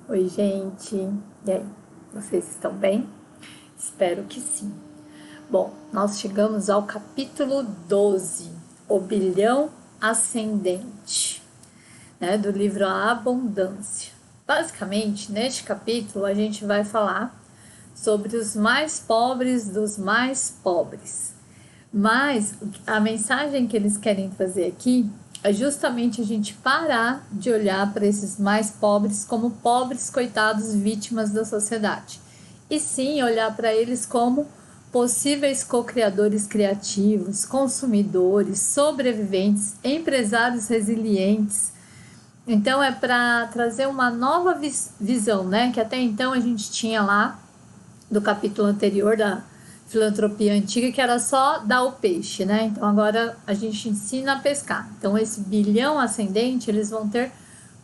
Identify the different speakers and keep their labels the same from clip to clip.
Speaker 1: Oi, gente. E aí, vocês estão bem? Espero que sim. Bom, nós chegamos ao capítulo 12, O Bilhão Ascendente, né, do livro A Abundância. Basicamente, neste capítulo, a gente vai falar sobre os mais pobres dos mais pobres. Mas a mensagem que eles querem trazer aqui é justamente a gente parar de olhar para esses mais pobres como pobres coitados vítimas da sociedade. E sim olhar para eles como possíveis co-criadores criativos, consumidores, sobreviventes, empresários resilientes. Então é para trazer uma nova visão, né? Que até então a gente tinha lá do capítulo anterior da filantropia antiga, que era só dar o peixe, né? Então agora a gente ensina a pescar. Então esse bilhão ascendente, eles vão ter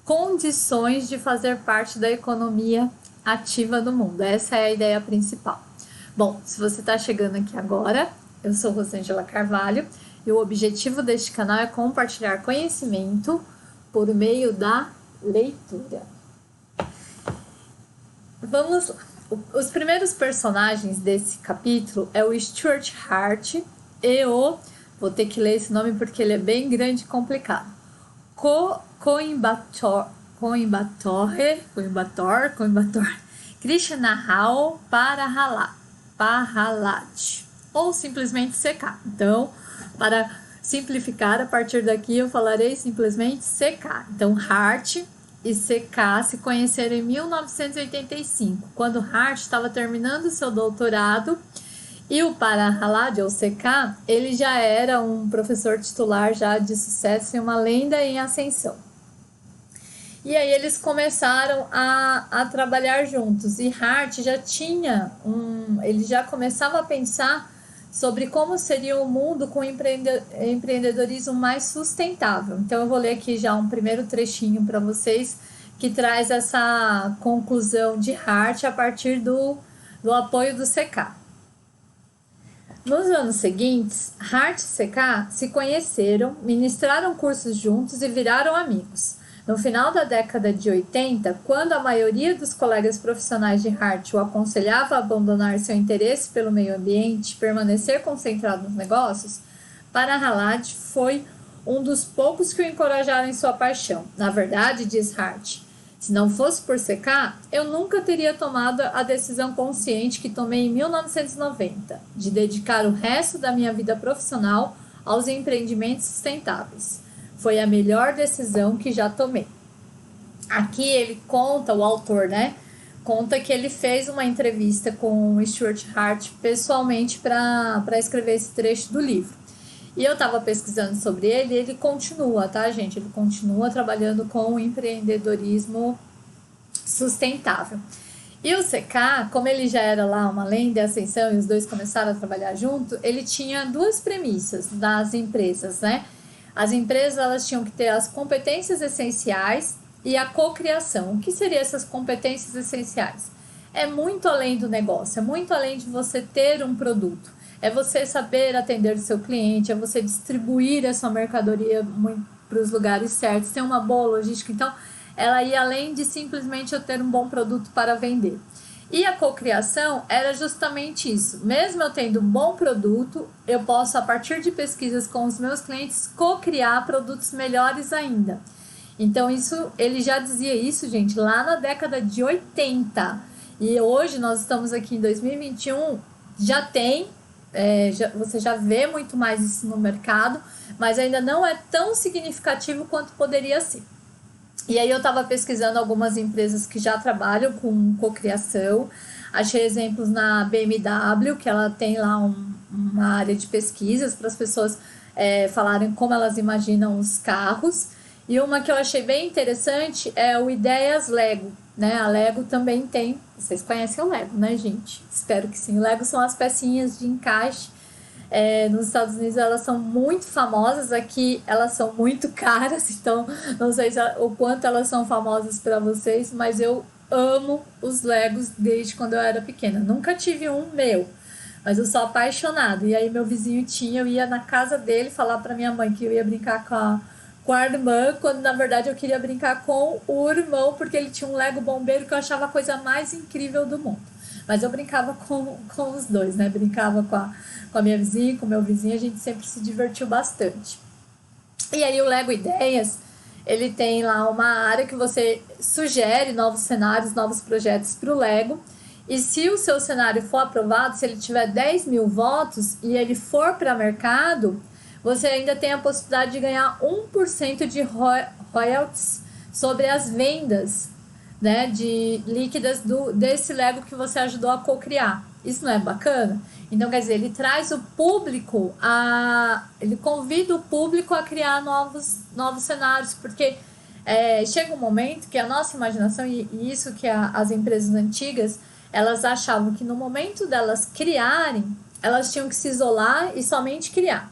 Speaker 1: condições de fazer parte da economia ativa do mundo. Essa é a ideia principal. Bom, se você está chegando aqui agora, eu sou Rosângela Carvalho e o objetivo deste canal é compartilhar conhecimento por meio da leitura. Vamos lá. Os primeiros personagens desse capítulo é o Stuart Hart e vou ter que ler esse nome porque ele é bem grande e complicado, Coimbatore Krishnahal Parhalat, ou simplesmente CK. Então, para simplificar, a partir daqui eu falarei simplesmente CK. Então, Hart e CK se conheceram em 1985, quando Hart estava terminando seu doutorado, e o Parhalat, ou CK, ele já era um professor titular já de sucesso e uma lenda em ascensão. E aí eles começaram a trabalhar juntos, e Hart já tinha ele já começava a pensar sobre como seria o mundo com empreendedorismo mais sustentável. Então eu vou ler aqui já um primeiro trechinho para vocês que traz essa conclusão de Hart a partir do apoio do CK. Nos anos seguintes, Hart e CK se conheceram, ministraram cursos juntos e viraram amigos. No final da década de 80, quando a maioria dos colegas profissionais de Hart o aconselhava a abandonar seu interesse pelo meio ambiente e permanecer concentrado nos negócios, Parhalat foi um dos poucos que o encorajaram em sua paixão. Na verdade, diz Hart, se não fosse por CK, eu nunca teria tomado a decisão consciente que tomei em 1990, de dedicar o resto da minha vida profissional aos empreendimentos sustentáveis. Foi a melhor decisão que já tomei. Aqui ele conta, o autor, né? Conta que ele fez uma entrevista com o Stuart Hart pessoalmente para escrever esse trecho do livro. E eu estava pesquisando sobre ele e ele continua, tá, gente? Ele continua trabalhando com o empreendedorismo sustentável. E o CK, como ele já era lá uma lenda em ascensão e os dois começaram a trabalhar junto, ele tinha duas premissas das empresas, né? As empresas elas tinham que ter as competências essenciais e a cocriação. O que seriam essas competências essenciais? É muito além do negócio, é muito além de você ter um produto. É você saber atender o seu cliente, é você distribuir a sua mercadoria para os lugares certos, ter uma boa logística. Então, ela ia além de simplesmente eu ter um bom produto para vender. E a cocriação era justamente isso. Mesmo eu tendo um bom produto, eu posso, a partir de pesquisas com os meus clientes, cocriar produtos melhores ainda. Então, ele já dizia isso, gente, lá na década de 80. E hoje, nós estamos aqui em 2021, já tem, você já vê muito mais isso no mercado, mas ainda não é tão significativo quanto poderia ser. E aí eu estava pesquisando algumas empresas que já trabalham com cocriação. Achei exemplos na BMW, que ela tem lá uma área de pesquisas para as pessoas falarem como elas imaginam os carros. E uma que eu achei bem interessante é o Ideias Lego, né? A Lego também tem... Vocês conhecem o Lego, né, gente? Espero que sim. O Lego são as pecinhas de encaixe. Nos Estados Unidos elas são muito famosas, aqui elas são muito caras, então não sei o quanto elas são famosas para vocês, mas eu amo os Legos desde quando eu era pequena. Nunca tive um meu, mas eu sou apaixonada. E aí meu vizinho tinha, eu ia na casa dele falar para minha mãe que eu ia brincar com a irmã, quando na verdade eu queria brincar com o irmão, porque ele tinha um Lego bombeiro que eu achava a coisa mais incrível do mundo. Mas eu brincava com os dois, né? Brincava com a minha vizinha, com o meu vizinho, a gente sempre se divertiu bastante. E aí o Lego Ideias, ele tem lá uma área que você sugere novos cenários, novos projetos para o Lego. E se o seu cenário for aprovado, se ele tiver 10 mil votos e ele for para mercado, você ainda tem a possibilidade de ganhar 1% de royalties sobre as vendas, né, de líquidas desse Lego que você ajudou a co-criar. Isso não é bacana? Então, quer dizer, ele traz o público, ele convida o público a criar novos cenários, porque chega um momento que a nossa imaginação, e isso que as empresas antigas, elas achavam que no momento delas criarem, elas tinham que se isolar e somente criar.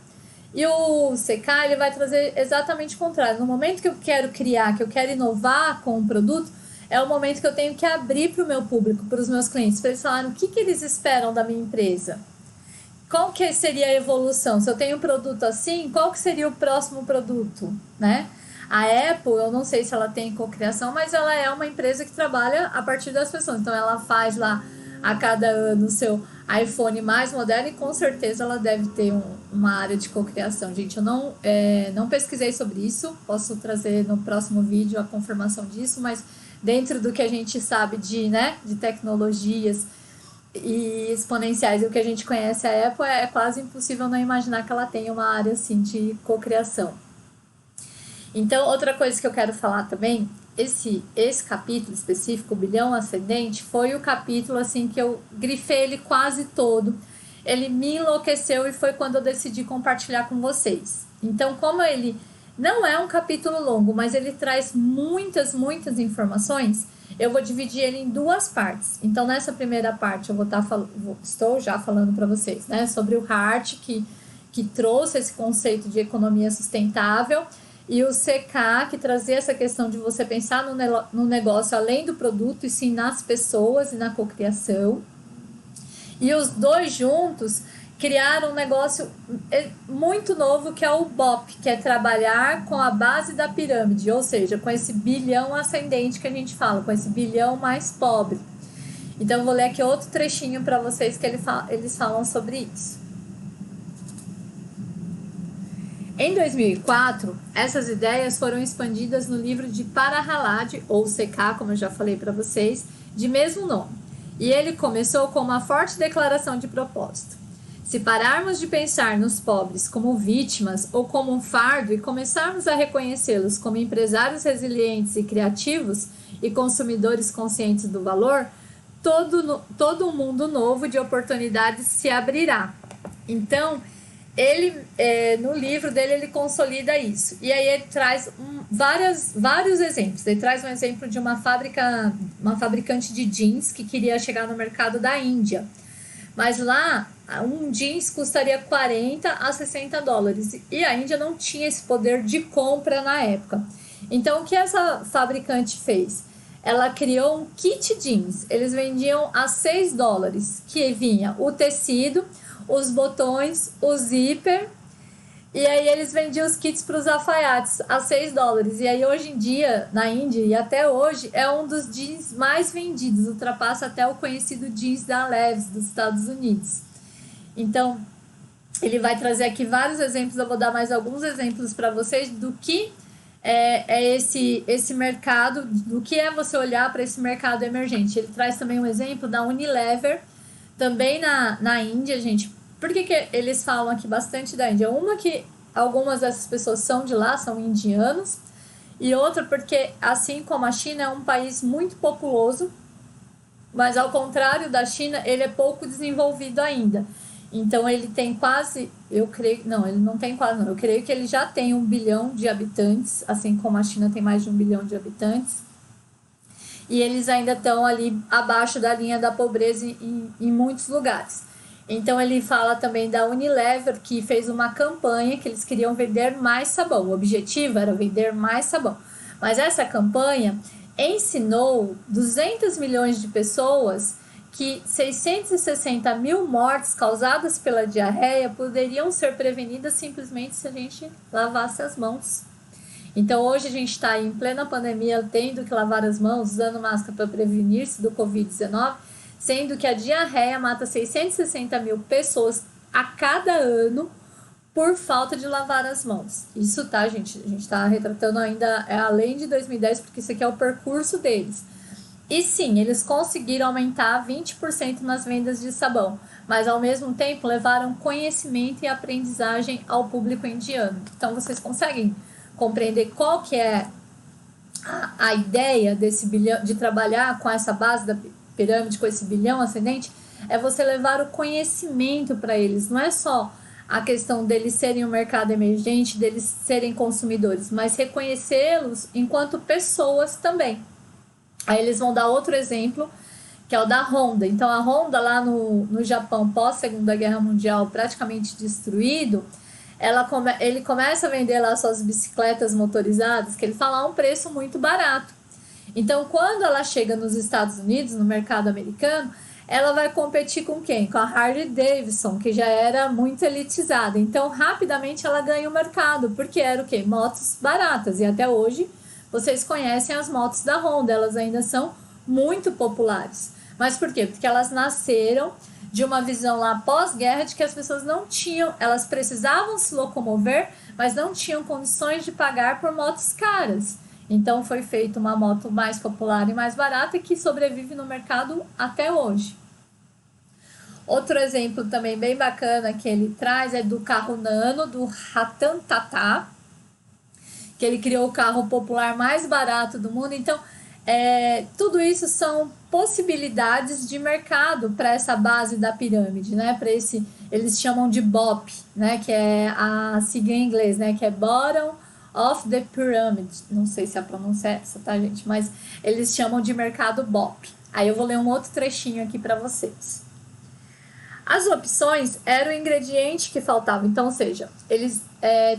Speaker 1: E o CK, ele vai trazer exatamente o contrário. No momento que eu quero criar, que eu quero inovar com um produto, é o momento que eu tenho que abrir para o meu público, para os meus clientes, para eles falarem o que eles esperam da minha empresa. Qual que seria a evolução? Se eu tenho um produto assim, qual que seria o próximo produto, né? A Apple, eu não sei se ela tem cocriação, mas ela é uma empresa que trabalha a partir das pessoas. Então, ela faz lá a cada ano o seu iPhone mais moderno e com certeza ela deve ter uma área de cocriação. Gente, eu não pesquisei sobre isso, posso trazer no próximo vídeo a confirmação disso, mas dentro do que a gente sabe de tecnologias e exponenciais, e o que a gente conhece a Apple, é quase impossível não imaginar que ela tenha uma área assim de cocriação. Então, outra coisa que eu quero falar também, esse capítulo específico, o bilhão ascendente, foi o capítulo assim que eu grifei ele quase todo. Ele me enlouqueceu e foi quando eu decidi compartilhar com vocês. Então, como ele não é um capítulo longo, mas ele traz muitas informações, eu vou dividir ele em duas partes. Então, nessa primeira parte, estou já falando para vocês, né, sobre o Hart, que trouxe esse conceito de economia sustentável, e o CK, que trazia essa questão de você pensar no negócio além do produto, e sim nas pessoas e na cocriação. E os dois juntos criaram um negócio muito novo, que é o BOP, que é trabalhar com a base da pirâmide, ou seja, com esse bilhão ascendente que a gente fala, com esse bilhão mais pobre. Então, eu vou ler aqui outro trechinho para vocês que eles falam sobre isso. Em 2004, essas ideias foram expandidas no livro de Prahalad, ou CK, como eu já falei para vocês, de mesmo nome. E ele começou com uma forte declaração de propósito. Se pararmos de pensar nos pobres como vítimas ou como um fardo e começarmos a reconhecê-los como empresários resilientes e criativos e consumidores conscientes do valor, todo um mundo novo de oportunidades se abrirá. Então, ele, no livro dele, ele consolida isso. E aí ele traz vários exemplos. Ele traz um exemplo de uma fabricante de jeans que queria chegar no mercado da Índia. Mas lá, um jeans custaria 40 a 60 dólares. E a Índia não tinha esse poder de compra na época. Então, o que essa fabricante fez? Ela criou um kit jeans. Eles vendiam a 6 dólares, que vinha o tecido, os botões, o zíper, e aí eles vendiam os kits para os alfaiates a 6 dólares. E aí hoje em dia, na Índia, e até hoje, é um dos jeans mais vendidos, ultrapassa até o conhecido jeans da Levi's dos Estados Unidos. Então, ele vai trazer aqui vários exemplos, eu vou dar mais alguns exemplos para vocês do que é esse mercado, do que é você olhar para esse mercado emergente. Ele traz também um exemplo da Unilever, também na Índia, gente. Por que eles falam aqui bastante da Índia? Uma, que algumas dessas pessoas são de lá, são indianos, e outra porque, assim como a China, é um país muito populoso, mas ao contrário da China, ele é pouco desenvolvido ainda. Então, ele tem quase, ele não tem quase, não. Eu creio que ele já tem 1 bilhão de habitantes, assim como a China tem mais de 1 bilhão de habitantes. E eles ainda estão ali abaixo da linha da pobreza em muitos lugares. Então, ele fala também da Unilever, que fez uma campanha que eles queriam vender mais sabão. O objetivo era vender mais sabão. Mas essa campanha ensinou 200 milhões de pessoas que 660 mil mortes causadas pela diarreia poderiam ser prevenidas simplesmente se a gente lavasse as mãos. Então, hoje a gente está em plena pandemia, tendo que lavar as mãos, usando máscara para prevenir-se do Covid-19, sendo que a diarreia mata 660 mil pessoas a cada ano por falta de lavar as mãos. Isso, tá, gente? A gente está retratando ainda além de 2010, porque isso aqui é o percurso deles. E sim, eles conseguiram aumentar 20% nas vendas de sabão, mas ao mesmo tempo levaram conhecimento e aprendizagem ao público indiano. Então, vocês conseguem compreender qual que é a ideia desse bilhão, de trabalhar com essa base da pirâmide, com esse bilhão ascendente? É você levar o conhecimento para eles. Não é só a questão deles serem um mercado emergente, deles serem consumidores, mas reconhecê-los enquanto pessoas também. Aí eles vão dar outro exemplo, que é o da Honda. Então, a Honda, lá no Japão, pós-Segunda Guerra Mundial, praticamente destruído, ele começa a vender lá suas bicicletas motorizadas, que ele fala um preço muito barato. Então, quando ela chega nos Estados Unidos, no mercado americano, ela vai competir com quem? Com a Harley Davidson, que já era muito elitizada. Então, rapidamente ela ganha o mercado, porque era o quê? Motos baratas. E até hoje, vocês conhecem as motos da Honda, elas ainda são muito populares. Mas por quê? Porque elas nasceram de uma visão lá pós-guerra de que as pessoas não tinham, elas precisavam se locomover, mas não tinham condições de pagar por motos caras. Então foi feita uma moto mais popular e mais barata e que sobrevive no mercado até hoje. Outro exemplo também bem bacana que ele traz é do carro Nano, do Ratan Tata, que ele criou o carro popular mais barato do mundo. Então, tudo isso são possibilidades de mercado para essa base da pirâmide, né? Para esse, eles chamam de BOP, né? Que é a sigla em inglês, né? Que é Bottom of the Pyramid. Não sei se a pronúncia é essa, tá, gente? Mas eles chamam de mercado BOP. Aí eu vou ler um outro trechinho aqui para vocês. As opções eram o ingrediente que faltava. Então, ou seja, eles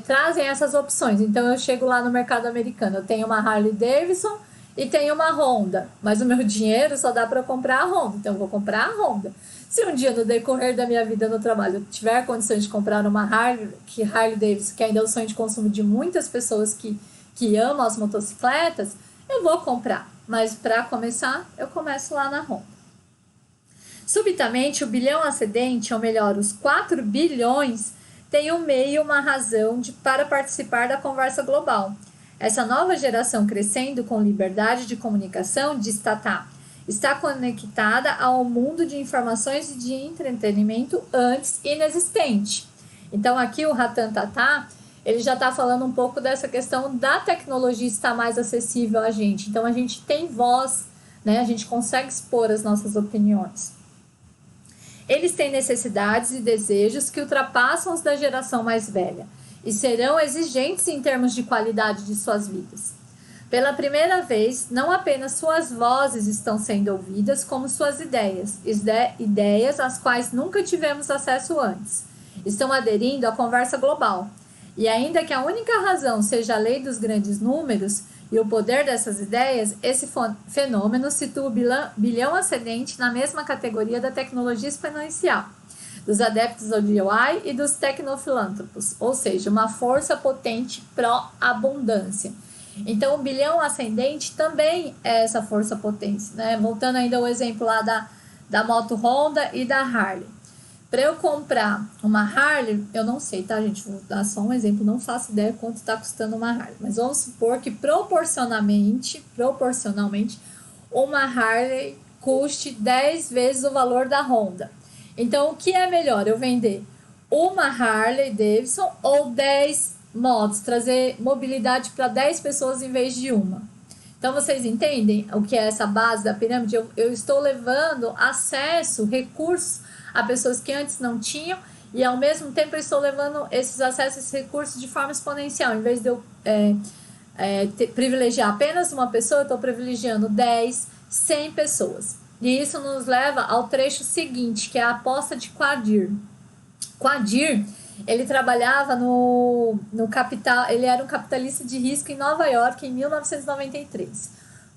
Speaker 1: trazem essas opções. Então, eu chego lá no mercado americano, eu tenho uma Harley Davidson e tenho uma Honda, mas o meu dinheiro só dá para comprar a Honda, então eu vou comprar a Honda. Se um dia no decorrer da minha vida no trabalho eu tiver condições de comprar uma Harley Davidson, que ainda é o sonho de consumo de muitas pessoas que amam as motocicletas, eu vou comprar. Mas para começar, eu começo lá na Honda. Subitamente, o bilhão ascendente, ou melhor, os 4 bilhões, tem um meio e uma razão para participar da conversa global. Essa nova geração crescendo com liberdade de comunicação, diz Tata, está conectada ao mundo de informações e de entretenimento antes inexistente. Então, aqui o Ratan Tata, ele já está falando um pouco dessa questão da tecnologia estar mais acessível a gente. Então, a gente tem voz, né? A gente consegue expor as nossas opiniões. Eles têm necessidades e desejos que ultrapassam os da geração mais velha e serão exigentes em termos de qualidade de suas vidas. Pela primeira vez, não apenas suas vozes estão sendo ouvidas, como suas ideias às quais nunca tivemos acesso antes. Estão aderindo à conversa global. E ainda que a única razão seja a lei dos grandes números e o poder dessas ideias, esse fenômeno situa o bilhão ascendente na mesma categoria da tecnologia exponencial, dos adeptos ao DIY e dos tecnofilântropos, ou seja, uma força potente pró-abundância. Então, o bilhão ascendente também é essa força potente, né? Voltando ainda ao exemplo lá da moto Honda e da Harley. Para eu comprar uma Harley, eu não sei, tá, gente? Vou dar só um exemplo, não faço ideia quanto está custando uma Harley. Mas vamos supor que proporcionalmente, uma Harley custe 10 vezes o valor da Honda. Então, o que é melhor? Eu vender uma Harley Davidson ou 10 motos? Trazer mobilidade para 10 pessoas em vez de uma. Então, vocês entendem o que é essa base da pirâmide? Eu estou levando acesso, recursos a pessoas que antes não tinham e, ao mesmo tempo, eu estou levando esses acessos, esses recursos de forma exponencial. Em vez de eu privilegiar apenas uma pessoa, eu estou privilegiando 10, 100 pessoas. E isso nos leva ao trecho seguinte, que é a aposta de Qadir. Qadir, ele trabalhava no capital, ele era um capitalista de risco em Nova York em 1993.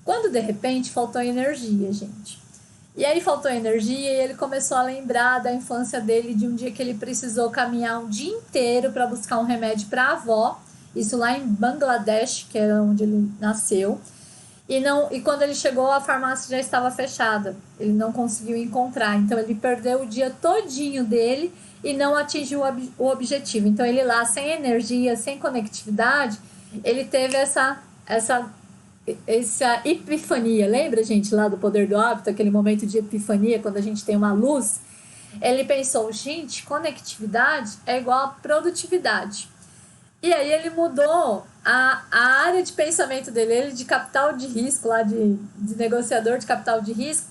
Speaker 1: Quando, de repente, faltou energia, gente. E aí faltou energia e ele começou a lembrar da infância dele, de um dia que ele precisou caminhar um dia inteiro para buscar um remédio para a avó isso lá em Bangladesh, que era onde ele nasceu. E quando ele chegou, a farmácia já estava fechada. Ele não conseguiu encontrar. Então, ele perdeu o dia todinho dele e não atingiu o objetivo. Então, ele lá, sem energia, sem conectividade, ele teve essa epifania. Lembra, gente, lá do Poder do Hábito, aquele momento de epifania, quando a gente tem uma luz? Ele pensou, gente, conectividade é igual a produtividade. E aí ele mudou a área de pensamento dele, ele de capital de risco, lá de negociador de capital de risco,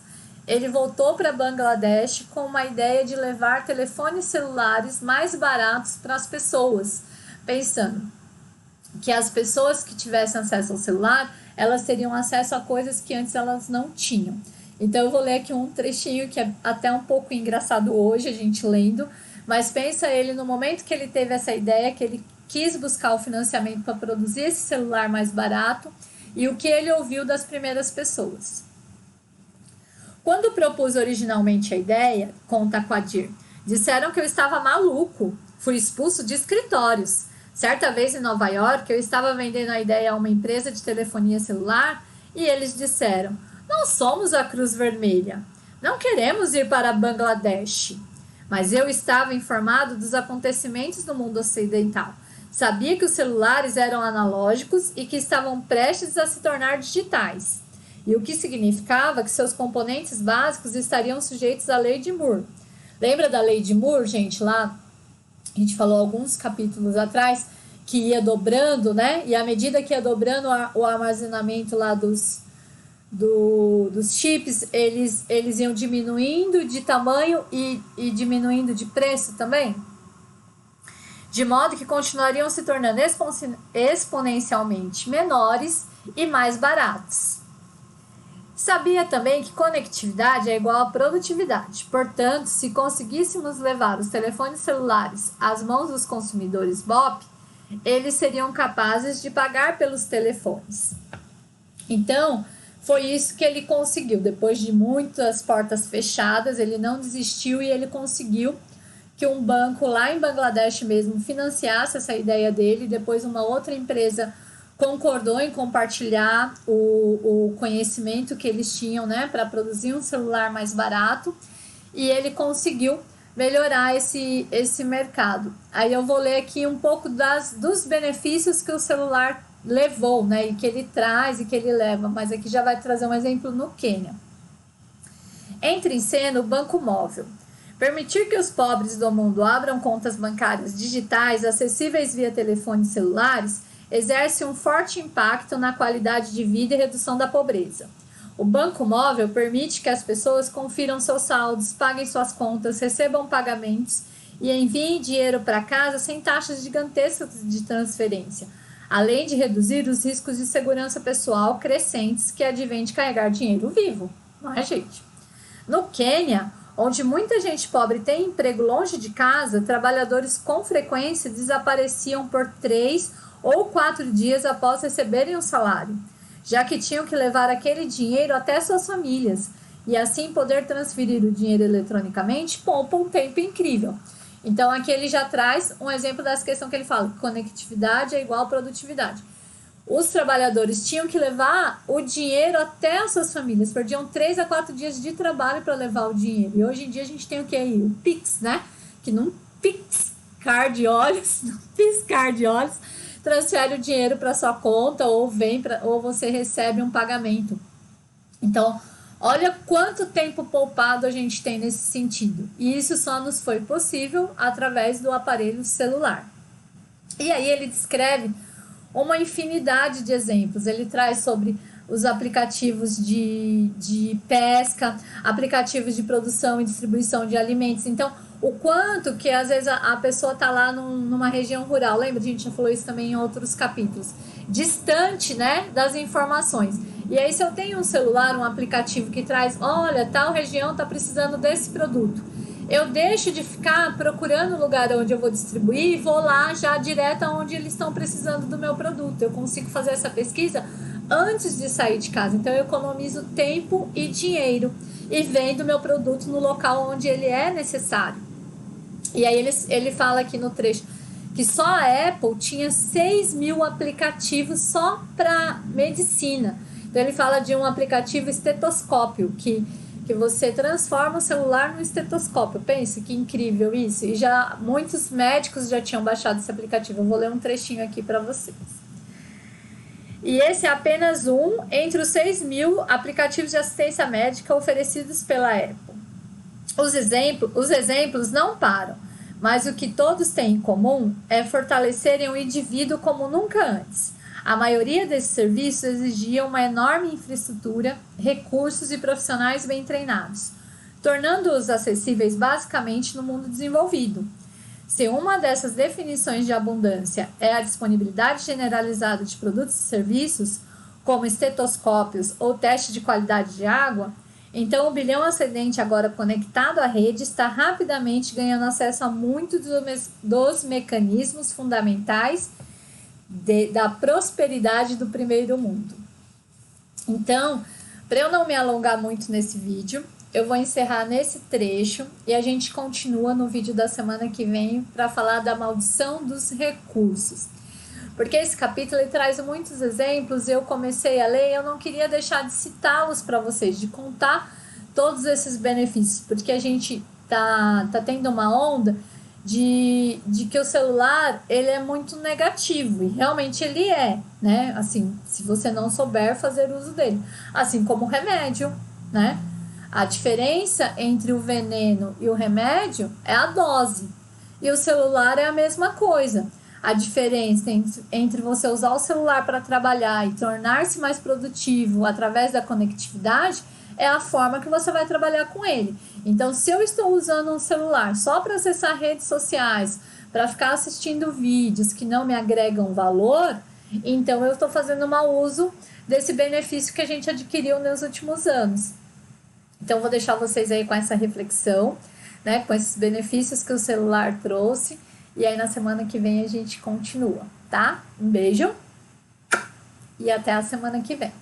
Speaker 1: ele voltou para Bangladesh com uma ideia de levar telefones celulares mais baratos para as pessoas, pensando que as pessoas que tivessem acesso ao celular, elas teriam acesso a coisas que antes elas não tinham. Então eu vou ler aqui um trechinho que é até um pouco engraçado hoje, a gente lendo, mas pensa ele no momento que ele teve essa ideia, que ele quis buscar o financiamento para produzir esse celular mais barato e o que ele ouviu das primeiras pessoas. Quando propus originalmente a ideia, conta Qadir, disseram que eu estava maluco, fui expulso de escritórios. Certa vez em Nova York, eu estava vendendo a ideia a uma empresa de telefonia celular e eles disseram, não somos a Cruz Vermelha, não queremos ir para Bangladesh. Mas eu estava informado dos acontecimentos no mundo ocidental. Sabia que os celulares eram analógicos e que estavam prestes a se tornar digitais, e o que significava que seus componentes básicos estariam sujeitos à lei de Moore. Lembra da lei de Moore, gente? Lá a gente falou alguns capítulos atrás que ia dobrando, né? E à medida que ia dobrando o armazenamento lá dos chips, eles iam diminuindo de tamanho e diminuindo de preço também, de modo que continuariam se tornando exponencialmente menores e mais baratos. Sabia também que conectividade é igual a produtividade. Portanto, se conseguíssemos levar os telefones celulares às mãos dos consumidores BOP, eles seriam capazes de pagar pelos telefones. Então, foi isso que ele conseguiu. Depois de muitas portas fechadas, ele não desistiu e ele conseguiu que um banco lá em Bangladesh mesmo financiasse essa ideia dele. Depois uma outra empresa concordou em compartilhar o conhecimento que eles tinham, né, para produzir um celular mais barato, e ele conseguiu melhorar esse mercado. Aí eu vou ler aqui um pouco dos benefícios que o celular levou, né, e que ele traz e que ele leva, mas aqui já vai trazer um exemplo no Quênia. Entra em cena o Banco Móvel. Permitir que os pobres do mundo abram contas bancárias digitais acessíveis via telefones celulares exerce um forte impacto na qualidade de vida e redução da pobreza. O Banco Móvel permite que as pessoas confiram seus saldos, paguem suas contas, recebam pagamentos e enviem dinheiro para casa sem taxas gigantescas de transferência, além de reduzir os riscos de segurança pessoal crescentes que advêm de carregar dinheiro vivo. Não é, gente? No Quênia, onde muita gente pobre tem emprego longe de casa, trabalhadores com frequência desapareciam por 3 ou 4 dias após receberem o salário, já que tinham que levar aquele dinheiro até suas famílias, e assim poder transferir o dinheiro eletronicamente poupa um tempo incrível. Então aqui ele já traz um exemplo dessa questão que ele fala, que conectividade é igual a produtividade. Os trabalhadores tinham que levar o dinheiro até as suas famílias, perdiam 3 a 4 dias de trabalho para levar o dinheiro. E hoje em dia a gente tem o que aí? O Pix, né? Que num piscar de olhos, transfere o dinheiro para sua conta ou você recebe um pagamento. Então, olha quanto tempo poupado a gente tem nesse sentido. E isso só nos foi possível através do aparelho celular. E aí ele descreve uma infinidade de exemplos. Ele traz sobre os aplicativos de pesca, aplicativos de produção e distribuição de alimentos. Então, o quanto que às vezes a pessoa está lá numa região rural, lembra? A gente já falou isso também em outros capítulos, distante, né, das informações. E aí, se eu tenho um celular, um aplicativo que traz, olha, tal região está precisando desse produto, eu deixo de ficar procurando o lugar onde eu vou distribuir e vou lá já direto onde eles estão precisando do meu produto. Eu consigo fazer essa pesquisa antes de sair de casa. Então, eu economizo tempo e dinheiro e vendo meu produto no local onde ele é necessário. E aí ele fala aqui no trecho que só a Apple tinha 6 mil aplicativos só para medicina. Então ele fala de um aplicativo estetoscópio, que você transforma o celular no estetoscópio. Pensa que incrível isso. E já muitos médicos já tinham baixado esse aplicativo. Eu vou ler um trechinho aqui para vocês. E esse é apenas um entre os 6 mil aplicativos de assistência médica oferecidos pela Apple. Os exemplos não param, mas o que todos têm em comum é fortalecerem o indivíduo como nunca antes. A maioria desses serviços exigia uma enorme infraestrutura, recursos e profissionais bem treinados, tornando-os acessíveis basicamente no mundo desenvolvido. Se uma dessas definições de abundância é a disponibilidade generalizada de produtos e serviços, como estetoscópios ou teste de qualidade de água, então o bilhão ascendente agora conectado à rede está rapidamente ganhando acesso a muitos dos mecanismos fundamentais da prosperidade do primeiro mundo. Então, para eu não me alongar muito nesse vídeo, eu vou encerrar nesse trecho e a gente continua no vídeo da semana que vem para falar da maldição dos recursos. Porque esse capítulo ele traz muitos exemplos, eu comecei a ler e eu não queria deixar de citá-los para vocês, de contar todos esses benefícios, porque a gente tá tendo uma onda de que o celular ele é muito negativo, e realmente ele é, né? Assim, se você não souber fazer uso dele. Assim como o remédio, né? A diferença entre o veneno e o remédio é a dose. E o celular é a mesma coisa. A diferença entre você usar o celular para trabalhar e tornar-se mais produtivo através da conectividade é a forma que você vai trabalhar com ele. Então, se eu estou usando um celular só para acessar redes sociais, para ficar assistindo vídeos que não me agregam valor, então eu estou fazendo mau uso desse benefício que a gente adquiriu nos últimos anos. Então, vou deixar vocês aí com essa reflexão, né, com esses benefícios que o celular trouxe. E aí, na semana que vem, a gente continua, tá? Um beijo e até a semana que vem.